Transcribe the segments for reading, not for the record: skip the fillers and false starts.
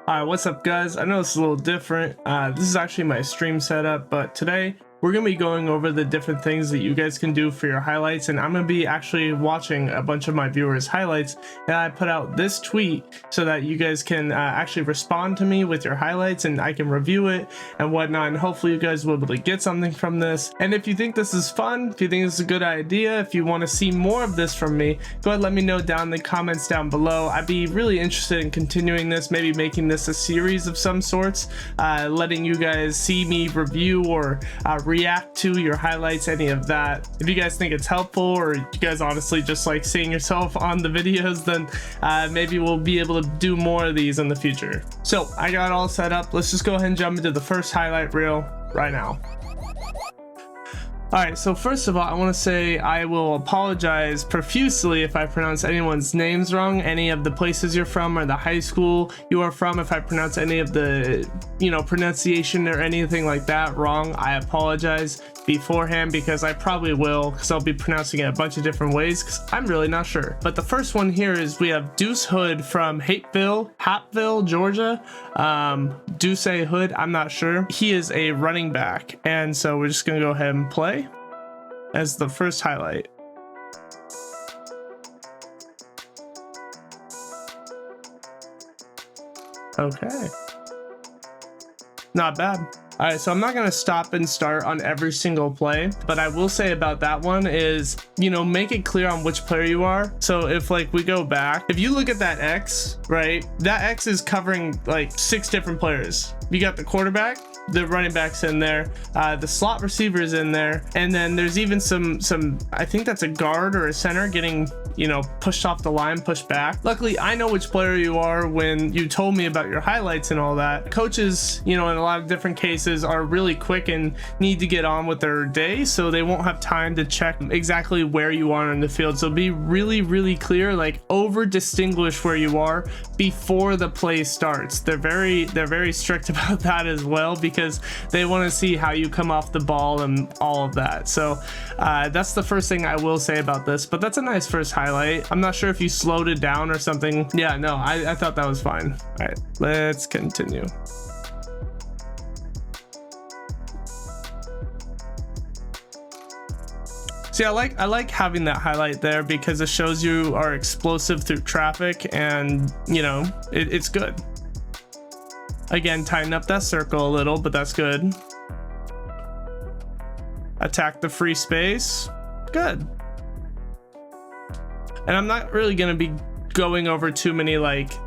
Alright, what's up guys? I know it's a little different. This is actually my stream setup, but today we're going to be going over the different things that you guys can do for your highlights, and I'm going to be actually watching a bunch of my viewers' highlights, and I put out this tweet so that you guys can actually respond to me with your highlights and I can review it and whatnot, and hopefully you guys will be able to get something from this. And if you think this is fun, if you think this is a good idea, if you want to see more of this from me, go ahead and let me know down in the comments down below. I'd be really interested in continuing this, maybe making this a series of some sorts, letting you guys see me review or react to your highlights, any of that. If you guys think it's helpful, or you guys honestly just like seeing yourself on the videos, then maybe we'll be able to do more of these in the future. So I got all set up. Let's just go ahead and jump into the first highlight reel right now. Alright, so first of all, I want to say I will apologize profusely if I pronounce anyone's names wrong, any of the places you're from or the high school you are from. If I pronounce any of the, pronunciation or anything like that wrong, I apologize beforehand, because I probably will, because I'll be pronouncing it a bunch of different ways because I'm really not sure. But the first one here is we have Deuce Hood from Hapeville, Georgia. Deuce Hood, I'm not sure. He is a running back, and so we're just gonna go ahead and play as the first highlight. Okay, not bad. All right, so I'm not going to stop and start on every single play, but I will say about that one is, make it clear on which player you are. So if we go back, if you look at that X, right, that X is covering like 6 different players. You got the quarterback, the running backs in there, the slot receivers in there, and then there's even some I think that's a guard or a center getting pushed off the line, pushed back. Luckily I know which player you are when you told me about your highlights and all that. Coaches, in a lot of different cases, are really quick and need to get on with their day, so they won't have time to check exactly where you are in the field. So be really clear, like over distinguish where you are before the play starts. They're very strict about that as well, because they want to see how you come off the ball and all of that. So that's the first thing I will say about this, but that's a nice first highlight. I'm not sure if you slowed it down or something. Yeah, no, I thought that was fine. All right, let's continue. See, I like having that highlight there because it shows you are explosive through traffic, and it's good. Again, tighten up that circle a little, but that's good. Attack the free space. Good. And I'm not really going to be going over too many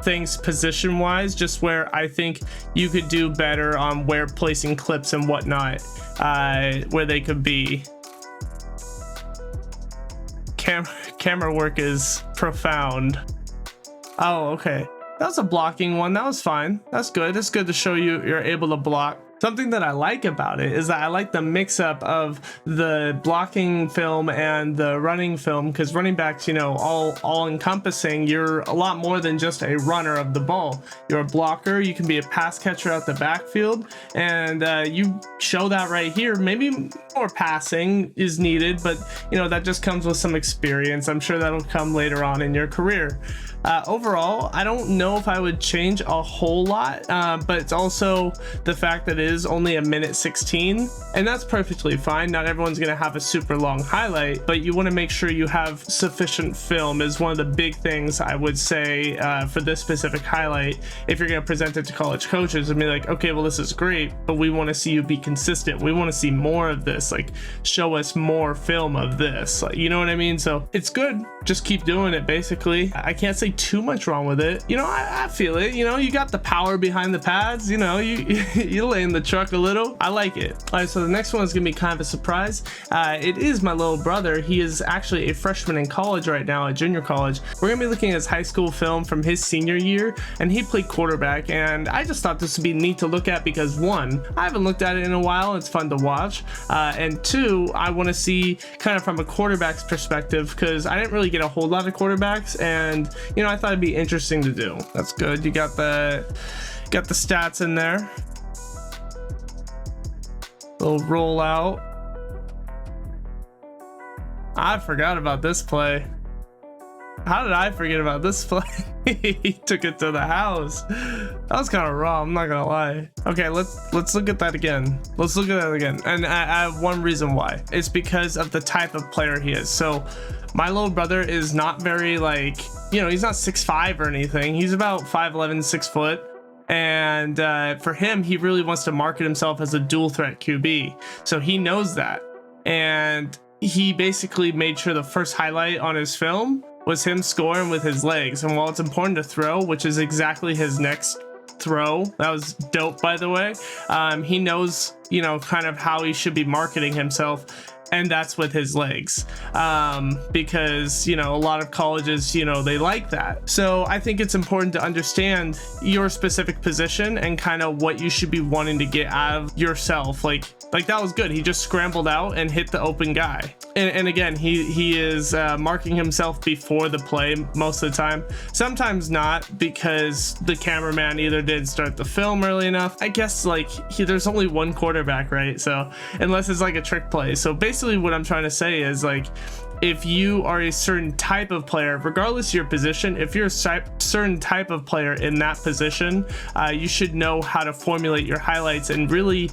things position wise, just where I think you could do better on where placing clips and whatnot, where they could be. Camera work is profound. Oh, okay. That was a blocking one. That was fine. That's good. It's good to show you're able to block. Something that I like about it is that I like the mix up of the blocking film and the running film, because running backs, all encompassing. You're a lot more than just a runner of the ball. You're a blocker. You can be a pass catcher out the backfield, and you show that right here. Maybe more passing is needed, but that just comes with some experience. I'm sure that'll come later on in your career. Overall, I don't know if I would change a whole lot, but it's also the fact that it is only 1:16, and that's perfectly fine. Not everyone's going to have a super long highlight, but you want to make sure you have sufficient film is one of the big things I would say for this specific highlight. If you're going to present it to college coaches and be like, okay, well, this is great, but we want to see you be consistent. We want to see more of this. Show us more film of this. You know what I mean? So it's good. Just keep doing it, basically. I can't say too much wrong with it. I feel it. You got the power behind the pads. You lay in the truck a little. I like it. All right, so the next one is gonna be kind of a surprise. It is my little brother. He is actually a freshman in college right now, at junior college. We're gonna be looking at his high school film from his senior year, and he played quarterback, and I just thought this would be neat to look at because, one, I haven't looked at it in a while. It's fun to watch, and two, I want to see kind of from a quarterback's perspective, because I didn't really get a whole lot of quarterbacks, and I thought it'd be interesting to do. That's good. You got the stats in there. Little roll out. I forgot about this play. How did I forget about this play? He took it to the house. That was kind of raw, I'm not gonna lie. Okay, let's look at that again. Let's look at that again. And I have one reason why. It's because of the type of player he is. So my little brother is not very, like, you know, he's not 6'5" or anything. He's about 5'11", 6 foot. And for him, he really wants to market himself as a dual threat QB. So he knows that. And he basically made sure the first highlight on his film was him scoring with his legs. And while it's important to throw, which is exactly his next throw, that was dope, by the way, he knows, you know, kind of how he should be marketing himself, and that's with his legs, because, you know, a lot of colleges, you know, they like that. So I think it's important to understand your specific position and kind of what you should be wanting to get out of yourself. Like that was good. He just scrambled out and hit the open guy. And again, he is marking himself before the play most of the time. Sometimes not, because the cameraman either didn't start the film early enough. I guess, like, there's only one quarterback, right? So unless it's like a trick play. So basically what I'm trying to say is, like, if you are a certain type of player, regardless of your position, if you're a certain type of player in that position, you should know how to formulate your highlights and really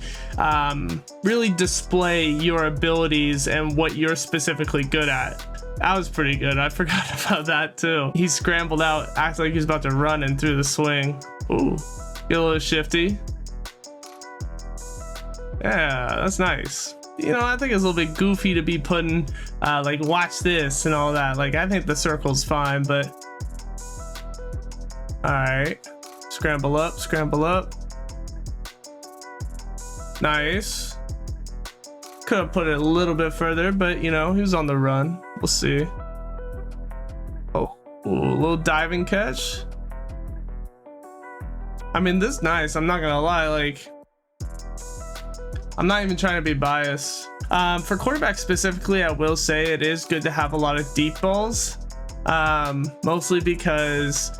display your abilities and what you're specifically good at. That was pretty good. I forgot about that too. He scrambled out, acted like he was about to run, and threw the swing. Ooh, get a little shifty. Yeah, that's nice. You know, I think it's a little bit goofy to be putting like, watch this and all that. Like, I think the circle's fine, but all right, scramble up, scramble up. Nice. Could have put it a little bit further, but, you know, he was on the run. We'll see. Oh, ooh, a little diving catch. I mean, this is nice, I'm not gonna lie. Like, I'm not even trying to be biased. For quarterbacks specifically, I will say it is good to have a lot of deep balls, mostly because,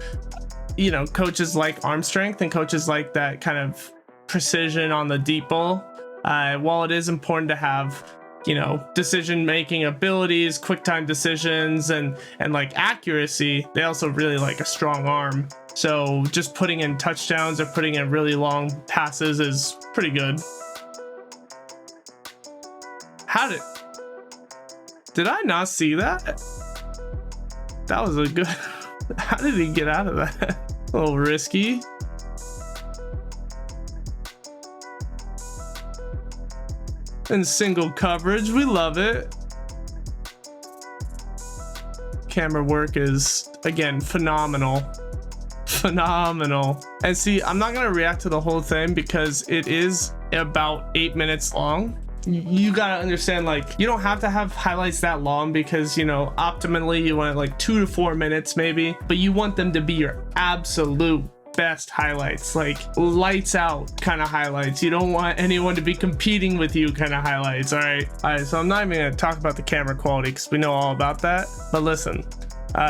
you know, coaches like arm strength and coaches like that kind of precision on the deep ball. While it is important to have, you know, decision making abilities, quick time decisions, and like accuracy, they also really like a strong arm. So just putting in touchdowns or putting in really long passes is pretty good. Did I not see that? That was a good, how did he get out of that? A little risky. And single coverage, we love it. Camera work is, again, phenomenal. And see, I'm not gonna react to the whole thing because it is about 8 minutes long. You gotta understand, like, you don't have to have highlights that long because, you know, optimally you want like 2 to 4 minutes maybe, but you want them to be your absolute best highlights, like lights out kind of highlights. You don't want anyone to be competing with you kind of highlights. All right, so I'm not even gonna talk about the camera quality because we know all about that, but listen,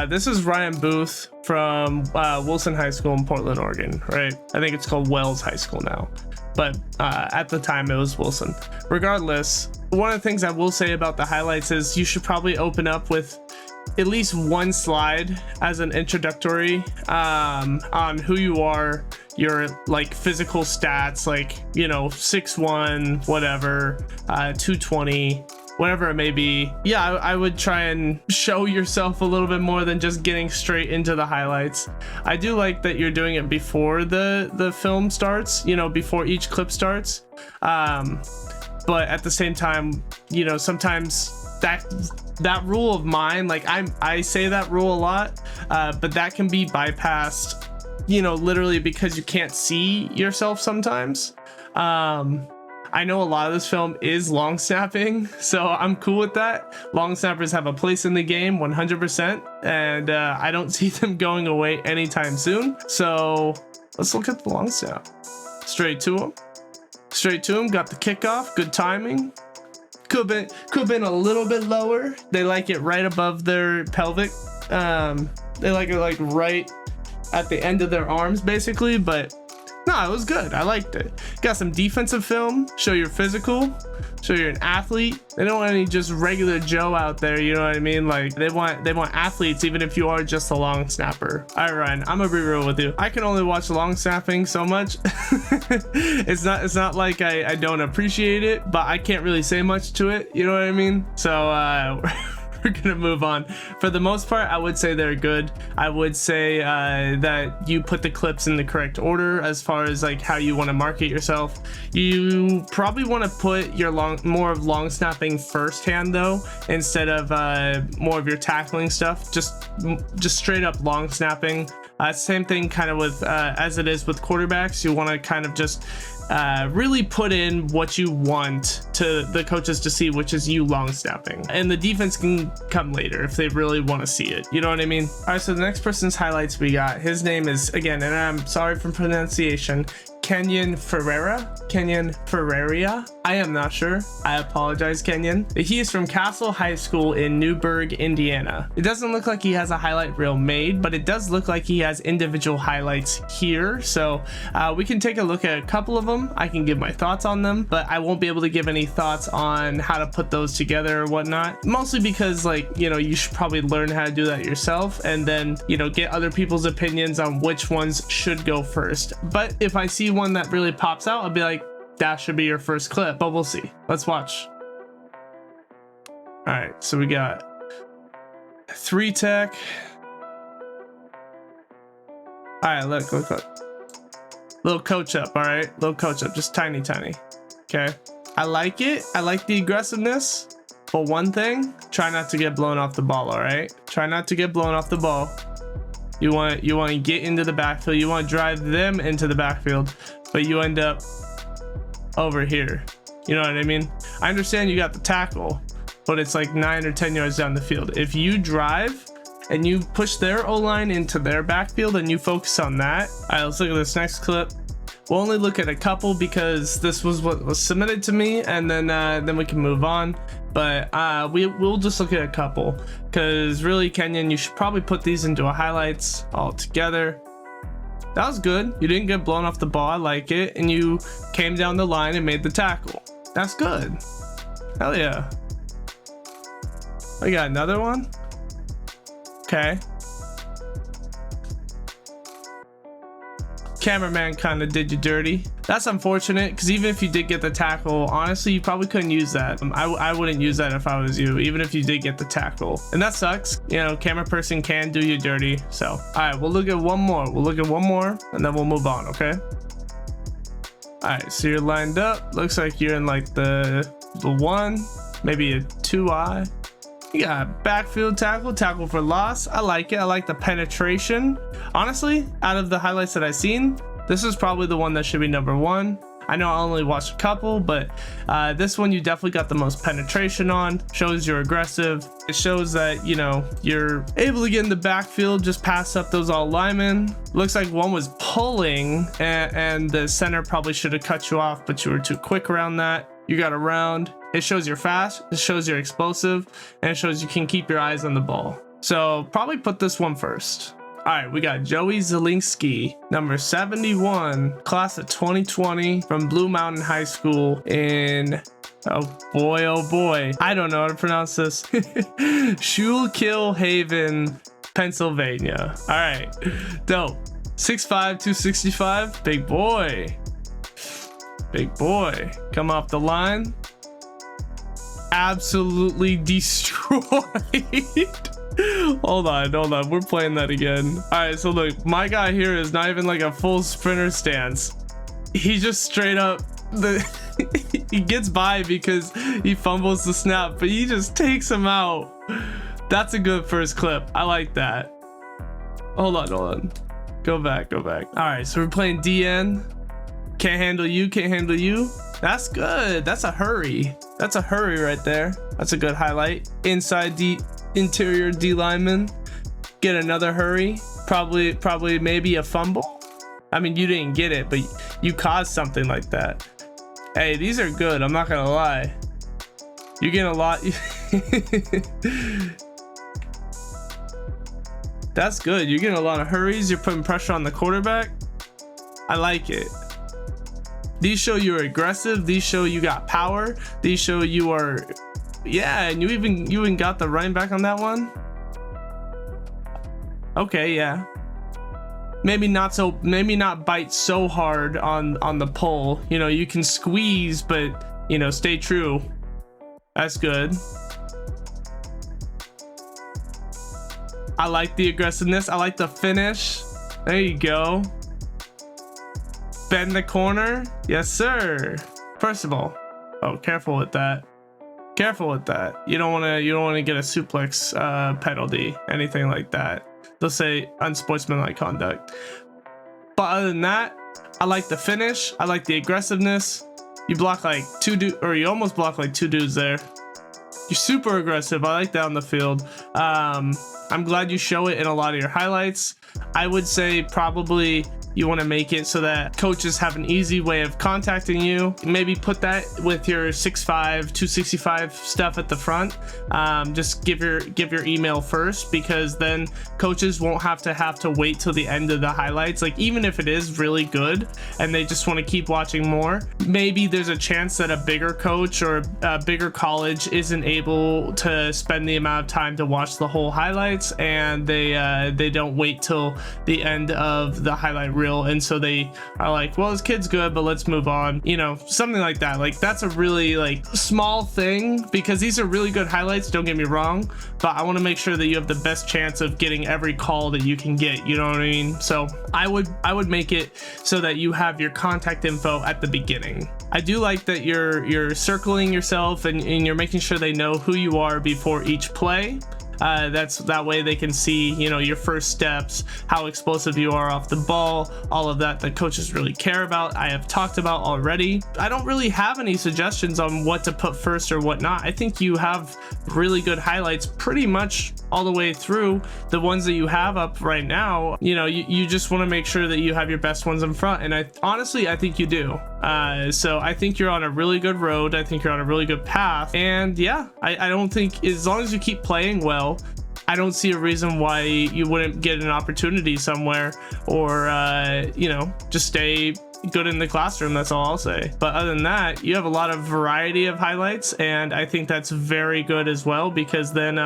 this is Ryan Booth from Wilson High School in Portland, Oregon, right? I think it's called Wells High School now, but at the time it was Wilson. Regardless, one of the things I will say about the highlights is you should probably open up with at least one slide as an introductory on who you are, your like physical stats, like, you know, 6'1", whatever, 220, whatever it may be. Yeah, I would try and show yourself a little bit more than just getting straight into the highlights. I do like that you're doing it before the film starts, you know, before each clip starts, but at the same time, you know, sometimes that rule of mine, like I say that rule a lot, but that can be bypassed, you know, literally because you can't see yourself sometimes. I know a lot of this film is long snapping, so I'm cool with that. Long snappers have a place in the game 100%, and I don't see them going away anytime soon. So let's look at the long snap. Straight to him, got the kickoff, good timing. Could have been a little bit lower. They like it right above their pelvic. They like it like right at the end of their arms basically, but No, it was good. I liked it. Got some defensive film, show you're physical, show you're an athlete. They don't want any just regular Joe out there, you know what I mean? Like they want athletes even if you are just a long snapper. All right, Ryan, I'm gonna be real with you. I can only watch long snapping so much. It's not like I don't appreciate it, but I can't really say much to it, you know what I mean? So we're gonna move on. For the most part, I would say they're good. I would say that you put the clips in the correct order as far as like how you want to market yourself. You probably want to put your more of long snapping firsthand though, instead of more of your tackling stuff. Just straight up long snapping. Same thing kind of with as it is with quarterbacks. You want to kind of just really put in what you want to the coaches to see, which is you long snapping, and the defense can come later if they really want to see it, you know what I mean? All right, so the next person's highlights we got, his name is, again, and I'm sorry for pronunciation, Kenyon Ferreira. I am not sure. I apologize, Kenyon. He is from Castle High School in Newburgh, Indiana. It doesn't look like he has a highlight reel made, but it does look like he has individual highlights here. So we can take a look at a couple of them. I can give my thoughts on them, but I won't be able to give any thoughts on how to put those together or whatnot. Mostly because, like, you know, you should probably learn how to do that yourself and then, you know, get other people's opinions on which ones should go first. But if I see one that really pops out, I'll be like, that should be your first clip, but we'll see. Let's watch. All right, so we got 3 tech. All right, look. Little coach up, all right? Little coach up, just tiny. Okay, I like it. I like the aggressiveness, but one thing, try not to get blown off the ball, all right? Try not to get blown off the ball. You want to get into the backfield. You want to drive them into the backfield, but you end up over here. You know what I mean? I understand you got the tackle, but it's like 9 or 10 yards down the field. If you drive and you push their O-line into their backfield and you focus on that. All right, let's look at this next clip. We'll only look at a couple because this was what was submitted to me, and then we can move on. But we'll just look at a couple because really, Kenyon, you should probably put these into a highlights all together. That was good. You didn't get blown off the ball. I like it. And you came down the line and made the tackle. That's good. Hell yeah. I got another one. Okay. Cameraman kind of did you dirty. That's unfortunate because even if you did get the tackle, honestly, you probably couldn't use that. I wouldn't use that if I was you, even if you did get the tackle. And that sucks. You know, camera person can do you dirty. So, all right, we'll look at one more. And then we'll move on, okay? All right, so you're lined up. Looks like you're in like the 1, maybe a 2-eye. You got backfield tackle for loss. I like it. I like the penetration. Honestly, out of the highlights that I've seen, this is probably the one that should be number 1. I know I only watched a couple, but this one you definitely got the most penetration on. Shows you're aggressive. It shows that, you know, you're able to get in the backfield, just pass up those all linemen. Looks like one was pulling and the center probably should have cut you off, but you were too quick around that. You got around. It shows you're fast, it shows you're explosive, and it shows you can keep your eyes on the ball. So probably put this one first. All right, we got Joey Zielinski, number 71, class of 2020 from Blue Mountain High School in, oh boy, I don't know how to pronounce this. Schuylkill Haven, Pennsylvania. All right, dope. 6'5", 265, big boy. Come off the line. Absolutely destroyed. Hold on, we're playing that again. All right, so look, my guy here is not even like a full sprinter stance. He just straight up he gets by because he fumbles the snap, but he just takes him out. That's a good first clip. I like that. Hold on, go back. All right, so we're playing DN. Can't handle you. That's good. That's a hurry right there. That's a good highlight. Inside the interior D lineman. Get another hurry. Probably maybe a fumble. I mean, you didn't get it, but you caused something like that. Hey, these are good. I'm not gonna lie. You're getting a lot. That's good. You're getting a lot of hurries. You're putting pressure on the quarterback. I like it. These show you're aggressive. These show you got power. These show you are, yeah, and you even got the running back on that one. Okay, yeah. Maybe not bite so hard on the pull. You know, you can squeeze, but you know, stay true. That's good. I like the aggressiveness. I like the finish. There you go. Bend the corner. Yes, sir. First of all, oh, careful with that. Careful with that. You don't want to get a suplex penalty, anything like that. They'll say unsportsmanlike conduct. But other than that, I like the finish. I like the aggressiveness. You block like you almost block like 2 dudes there. You're super aggressive. I like that on the field. I'm glad you show it in a lot of your highlights. I would say probably you want to make it so that coaches have an easy way of contacting you. Maybe put that with your 6'5", 265 stuff at the front. Just give your email first, because then coaches won't have to wait till the end of the highlights. Like, even if it is really good and they just want to keep watching more, maybe there's a chance that a bigger coach or a bigger college isn't able to spend the amount of time to watch the whole highlights, and they don't wait till the end of the highlight reel, and so they are like, well, this kid's good, but let's move on, you know, something like that. Like, that's a really like small thing, because these are really good highlights, don't get me wrong, but I want to make sure that you have the best chance of getting every call that you can get, you know what I mean? So I would make it so that you have your contact info at the beginning. I do like that you're circling yourself and you're making sure they know who you are before each play. That way they can see, you know, your first steps, how explosive you are off the ball, all of that coaches really care about. I have talked about already. I don't really have any suggestions on what to put first or what not. I think you have really good highlights pretty much all the way through. The ones that you have up right now, you know, you just want to make sure that you have your best ones in front, and I think you do. So I think you're on a really good road. I think you're on a really good path, and yeah, I don't think, as long as you keep playing well, I don't see a reason why you wouldn't get an opportunity somewhere, or you know, just stay good in the classroom. That's all I'll say. But other than that, you have a lot of variety of highlights, and I think that's very good as well, because then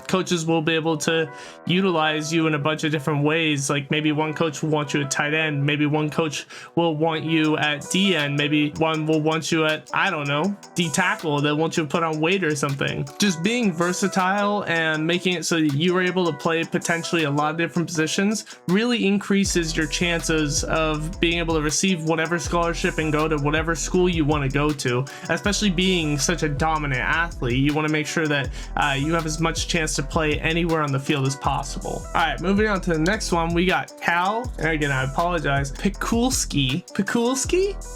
coaches will be able to utilize you in a bunch of different ways. Like, maybe one coach will want you at tight end, maybe one coach will want you at D end, maybe one will want you at, I don't know, D tackle. They'll want you to put on weight or something. Just being versatile and making it so that you are able to play potentially a lot of different positions really increases your chances of being able to receive whatever scholarship and go to whatever school you want to go to. Especially being such a dominant athlete, you want to make sure that you have as much chance to play anywhere on the field as possible. All right, moving on to the next one, we got Cal, and again, I apologize, Pikulski,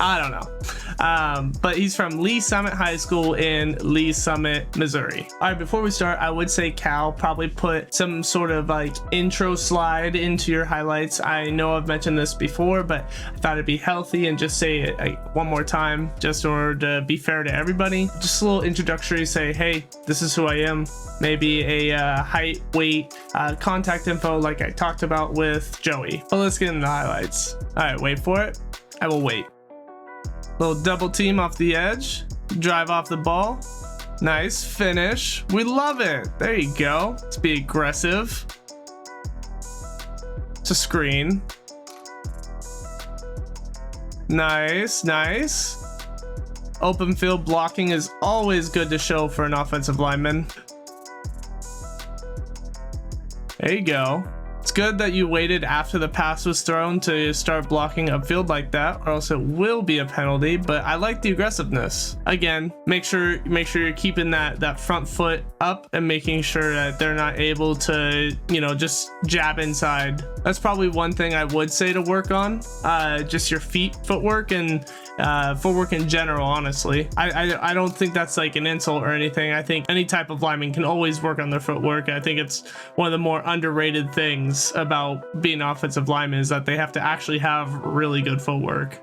I don't know, but he's from Lee Summit High School in Lee Summit, Missouri. All right, before we start, I would say, Cal, probably put some sort of like intro slide into your highlights. I know I've mentioned this before, but I thought it'd be healthy and just say it one more time, just in order to be fair to everybody. Just a little introductory, say, hey, this is who I am. Maybe a height, weight, contact info like I talked about with Joey. But let's get into the highlights. All right, wait for it. I will wait. Little double team off the edge, drive off the ball. Nice finish. We love it. There you go. Let's be aggressive. It's a screen. Nice, nice. Open field blocking is always good to show for an offensive lineman. There you go. It's good that you waited after the pass was thrown to start blocking upfield like that, or else it will be a penalty. But I like the aggressiveness. Again, make sure you're keeping that front foot up and making sure that they're not able to, you know, just jab inside. That's probably one thing I would say to work on. Just your footwork and footwork in general. Honestly, I don't think that's like an insult or anything. I think any type of lineman can always work on their footwork. I think it's one of the more underrated things about being an offensive lineman, is that they have to actually have really good footwork.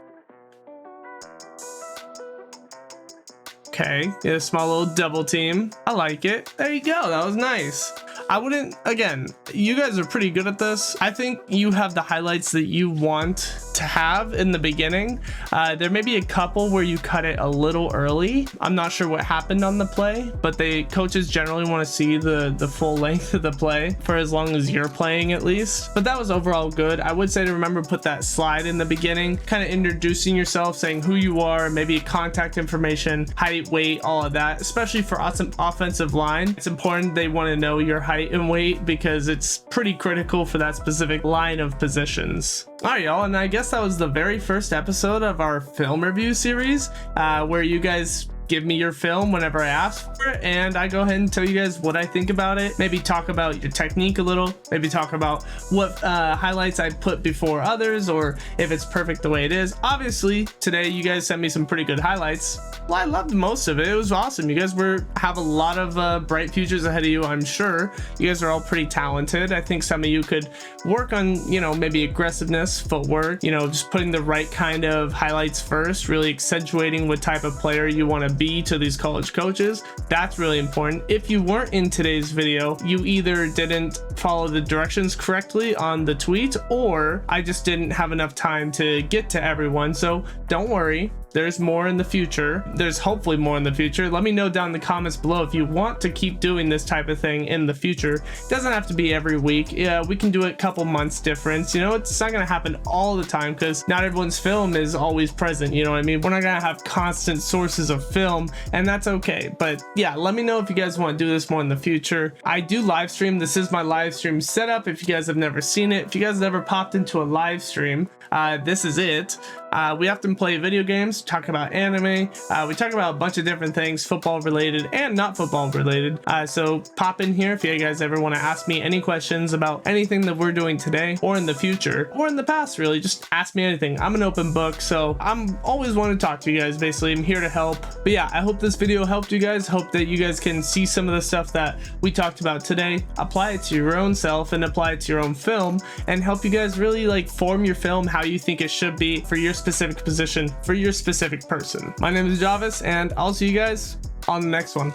Okay, get a small little double team. I like it. There you go. That was nice. I wouldn't, again, you guys are pretty good at this. I think you have the highlights that you want to have in the beginning. There may be a couple where you cut it a little early. I'm not sure what happened on the play, but coaches generally want to see the full length of the play for as long as you're playing at least. But that was overall good. I would say to remember put that slide in the beginning, kind of introducing yourself, saying who you are, maybe contact information, height, weight, all of that, especially for awesome offensive line. It's important they want to know your height and weight because it's pretty critical for that specific line of positions. All right, y'all, and I guess that was the very first episode of our film review series, where you guys give me your film whenever I ask for it, and I go ahead and tell you guys what I think about it. Maybe talk about your technique a little, maybe talk about what highlights I put before others, or if it's perfect the way it is. Obviously, today you guys sent me some pretty good highlights. Well, I loved most of it. It was awesome. You guys have a lot of bright futures ahead of you, I'm sure. You guys are all pretty talented. I think some of you could work on, maybe aggressiveness, footwork, just putting the right kind of highlights first, really accentuating what type of player you want to be to these college coaches. That's really important. If you weren't in today's video, you either didn't follow the directions correctly on the tweet, or I just didn't have enough time to get to everyone. So don't worry. There's more in the future. There's hopefully more in the future. Let me know down in the comments below if you want to keep doing this type of thing in the future. It doesn't have to be every week. Yeah, we can do it a couple months difference. It's not going to happen all the time because not everyone's film is always present. You know what I mean? We're not going to have constant sources of film, and that's okay. But yeah, let me know if you guys want to do this more in the future. I do live stream. This is my live stream setup. If you guys have never seen it, if you guys never popped into a live stream, this is it. We often play video games, talk about anime, we talk about a bunch of different things, football related and not football related. So pop in here if you guys ever want to ask me any questions about anything that we're doing today or in the future or in the past. Really, just ask me anything. I'm an open book, so I'm always want to talk to you guys. Basically, I'm here to help. But yeah, I hope this video helped you guys. Hope that you guys can see some of the stuff that we talked about today, apply it to your own self and apply it to your own film, and help you guys really form your film how you think it should be for your specific position, for your specific person. My name is Javis, and I'll see you guys on the next one.